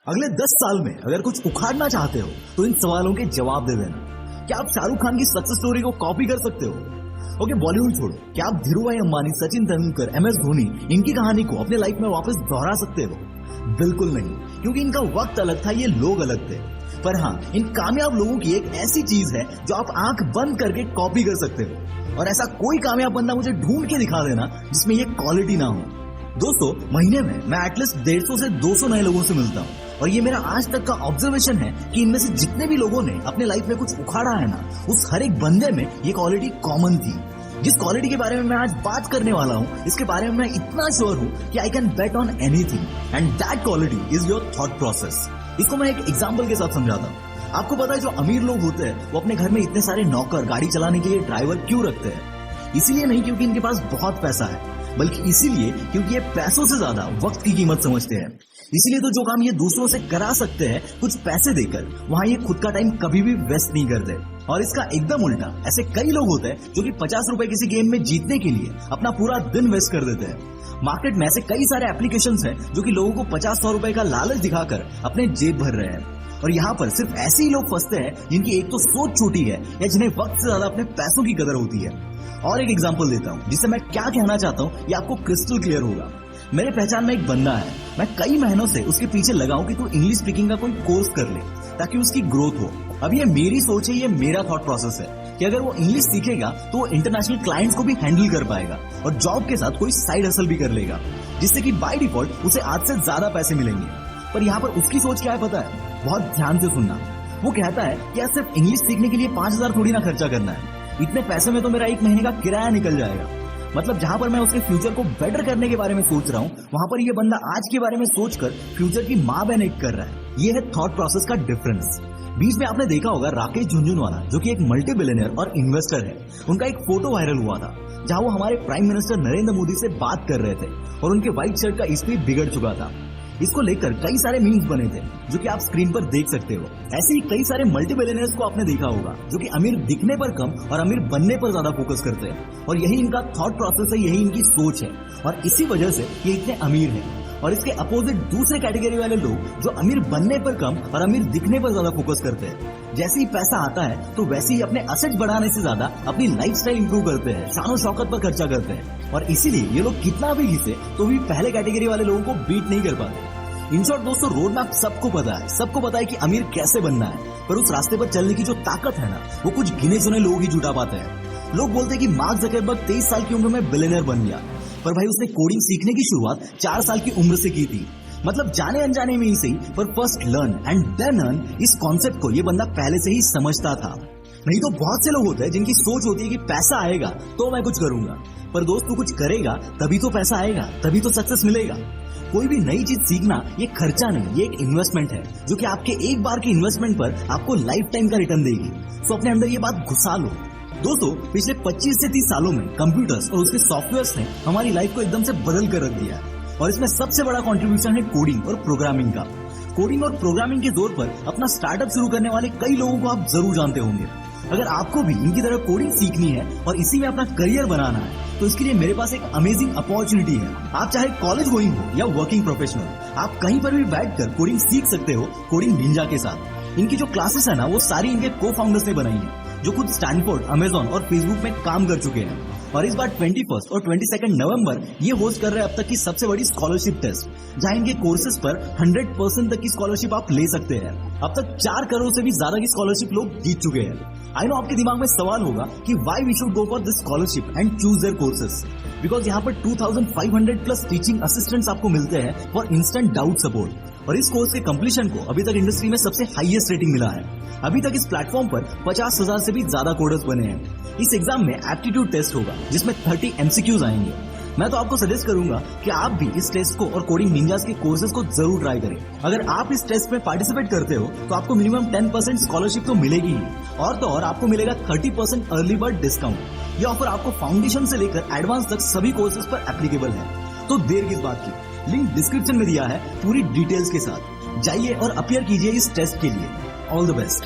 अगले 10 साल में अगर कुछ उखाड़ना चाहते हो तो इन सवालों के जवाब दे देना। क्या आप शाहरुख खान की सक्सेस स्टोरी को कॉपी कर सकते हो? ओके, बॉलीवुड छोड़ो, क्या आप धीरूभाई अंबानी, सचिन तेंदुलकर, MS धोनी इनकी कहानी को अपने लाइफ में वापस दोहरा सकते हो? बिल्कुल नहीं, क्योंकि इनका वक्त अलग था, ये लोग अलग थे। पर हाँ, इन कामयाब लोगों की एक ऐसी चीज है जो आप आंख बंद करके कॉपी कर सकते हो। और ऐसा कोई कामयाब बंदा मुझे ढूंढ के दिखा देना जिसमें ये क्वालिटी ना हो। दोस्तों, महीने में मैं एटलीस्ट 150 से 200 नए लोगों से मिलता हूँ और ये मेरा आज तक का ऑब्जर्वेशन है कि इनमें से जितने भी लोगों ने अपने लाइफ में कुछ उखाड़ा है ना, उस हर एक बंदे में ये क्वालिटी कॉमन थी। जिस क्वालिटी के बारे में मैं आज बात करने वाला हूँ, इसके बारे में मैं इतना श्योर हूँ कि I can bet on anything and that quality is your thought process. इसको मैं एक एग्जाम्पल के साथ समझाता हूँ। आपको पता है, जो अमीर लोग होते हैं वो अपने घर में इतने सारे नौकर, गाड़ी चलाने के लिए ड्राइवर क्यों रखते हैं? इसीलिए नहीं क्योंकि इनके पास बहुत पैसा है, बल्कि इसीलिए क्योंकि ये पैसों से ज्यादा वक्त की कीमत समझते हैं। इसीलिए तो जो काम ये दूसरों से करा सकते हैं कुछ पैसे देकर, वहां ये खुद का टाइम कभी भी वेस्ट नहीं करते। और इसका एकदम उल्टा, ऐसे कई लोग होते हैं जो कि 50 रुपए किसी गेम में जीतने के लिए अपना पूरा दिन वेस्ट कर देते हैं। मार्केट में ऐसे कई सारे एप्लीकेशंस हैं जो कि लोगों को 50-100 रुपए का लालच दिखाकर अपने जेब भर रहे हैं। और यहाँ पर सिर्फ ऐसे ही लोग फंसते हैं जिनकी एक तो सोच छोटी है या जिन्हें वक्त से ज्यादा अपने पैसों की कदर होती है। और एक एग्जांपल देता हूँ जिससे मैं क्या कहना चाहता हूँ ये आपको क्रिस्टल क्लियर होगा। मेरे पहचान में एक बंदा है, मैं कई महीनों से उसके पीछे लगा हूँ कि तू इंग्लिश स्पीकिंग का कोई कोर्स कर ले ताकि उसकी ग्रोथ हो। अब ये मेरी सोच है, ये मेरा थॉट प्रोसेस है कि अगर वो इंग्लिश सीखेगा तो वो इंटरनेशनल क्लाइंट्स को भी हैंडल कर पाएगा और जॉब के साथ कोई साइड हसल भी कर लेगा, जिससे कि बाय डिफॉल्ट उसे आज से ज्यादा पैसे मिलेंगे। पर यहाँ पर उसकी सोच क्या है पता है? बहुत ध्यान से सुनना। वो कहता है कि यार सिर्फ इंग्लिश सीखने के लिए 5,000 थोड़ी ना खर्चा करना है, इतने पैसे में तो मेरा एक महीने का किराया निकल जाएगा। मतलब जहां पर मैं उसके फ्यूचर को बेटर करने के बारे में सोच रहा हूँ, वहां पर ये बंदा आज के बारे में सोचकर फ्यूचर की माँ बहन एक कर रहा है। ये है थॉट प्रोसेस का डिफरेंस। बीच में आपने देखा होगा राकेश झुनझुनवाला, जो कि एक मल्टी बिलियनियर और इन्वेस्टर है, उनका एक फोटो वायरल हुआ था जहां वो हमारे प्राइम मिनिस्टर नरेंद्र मोदी से बात कर रहे थे और उनके व्हाइट शर्ट का इस्त्री बिगड़ चुका था। इसको लेकर कई सारे मीम्स बने थे जो कि आप स्क्रीन पर देख सकते हो। ऐसे ही कई सारे मल्टी बिलियनियर्स को आपने देखा होगा जो कि अमीर दिखने पर कम और अमीर बनने पर ज्यादा फोकस करते हैं। और यही इनका थॉट प्रोसेस है, यही इनकी सोच है और इसी वजह से ये इतने अमीर हैं। और इसके अपोजिट दूसरे कैटेगरी वाले लोग जो अमीर बनने पर कम और अमीर दिखने पर ज्यादा फोकस करते हैं। जैसे ही पैसा आता है तो वैसे ही अपने असेट बढ़ाने से ज्यादा अपनी लाइफस्टाइल इंप्रूव करते हैं, शानो शौकत पर खर्चा करते हैं। और इसीलिए ये लोग कितना भी घिसे तो भी पहले कैटेगरी वाले लोगों को बीट नहीं कर पाते। इन शॉर्ट दोस्तों, रोड मैप सबको पता है, सबको पता है कि अमीर कैसे बनना है, पर उस रास्ते पर चलने की जो ताकत है ना, वो कुछ गिने चुने लोग ही जुटा पाते हैं। लोग बोलते हैं कि मार्क जकरबर्ग 23 साल की उम्र में बिलियनर बन गया, पर भाई उसने कोडिंग सीखने की शुरुआत 4 साल की उम्र से की थी। मतलब जाने अनजाने में ही सही, पर first learn and then earn, इस कॉन्सेप्ट को ये बंदा पहले से ही समझता था। नहीं तो बहुत से लोग होते हैं जिनकी सोच होती है कि पैसा आएगा तो मैं कुछ करूंगा, पर दोस्त तू कुछ करेगा तभी तो पैसा आएगा, तभी तो सक्सेस मिलेगा। कोई भी नई चीज सीखना ये खर्चा नहीं, ये एक इन्वेस्टमेंट है जो कि आपके एक बार के इन्वेस्टमेंट पर आपको लाइफ टाइम का रिटर्न देगी। सो अपने अंदर ये बात घुसा लो। दोस्तों, पिछले 25 से 30 सालों में कंप्यूटर्स और उसके सॉफ्टवेयर्स ने हमारी लाइफ को एकदम से बदल कर रख दिया है और इसमें सबसे बड़ा कंट्रीब्यूशन है कोडिंग और प्रोग्रामिंग का। कोडिंग और प्रोग्रामिंग के जोर पर अपना स्टार्टअप शुरू करने वाले कई लोगों को आप जरूर जानते होंगे। अगर आपको भी इनकी तरह कोडिंग सीखनी है और इसी में अपना करियर बनाना है तो इसके लिए मेरे पास एक अमेजिंग अपॉर्चुनिटी है। आप चाहे कॉलेज गोइंग हो या वर्किंग प्रोफेशनल, आप कहीं पर भी बैठकर कोडिंग सीख सकते हो कोडिंग निंजा के साथ। इनकी जो क्लासेस है ना, वो सारी इनके को फाउंडर्स ने बनाई है जो खुद स्टैनफोर्ड, अमेजॉन और फेसबुक में काम कर चुके हैं। और इस बार 21 और 22 नवंबर ये होस्ट कर रहे हैं अब तक की सबसे बड़ी स्कॉलरशिप टेस्ट, जहां इनके कोर्सेज पर 100% तक की स्कॉलरशिप आप ले सकते हैं। अब तक 4 करोड़ से भी ज्यादा की स्कॉलरशिप लोग जीत चुके हैं। आई नो आपके दिमाग में सवाल होगा कि why we should go for this scholarship and choose their courses. Because यहाँ पर 2500 प्लस टीचिंग असिस्टेंट्स आपको मिलते हैं फॉर इंस्टेंट डाउट सपोर्ट। और इस कोर्स के कंप्लीशन को अभी तक इंडस्ट्री में सबसे हाईएस्ट रेटिंग मिला है। अभी तक इस प्लेटफॉर्म पर 50,000 से भी ज्यादा कोडर्स बने हैं। इस एग्जाम में एप्टीट्यूड टेस्ट होगा जिसमें 30 MCQs आएंगे। मैं तो आपको सजेस्ट करूंगा कि आप भी इस टेस्ट को और कोडिंग निंजास के कोर्सेज को जरूर ट्राई करें। अगर आप इस टेस्ट में पार्टिसिपेट करते हो तो आपको मिनिमम 10% स्कॉलरशिप तो मिलेगी ही, और तो और आपको मिलेगा 30% अर्ली बर्ड डिस्काउंट। ये ऑफर आपको फाउंडेशन से लेकर एडवांस तक सभी कोर्सेज पर एप्लीकेबल है। तो देर किस बात की, लिंक डिस्क्रिप्शन में दिया है पूरी डिटेल्स के साथ। जाइए और अपीयर कीजिए इस टेस्ट के लिए। All the best.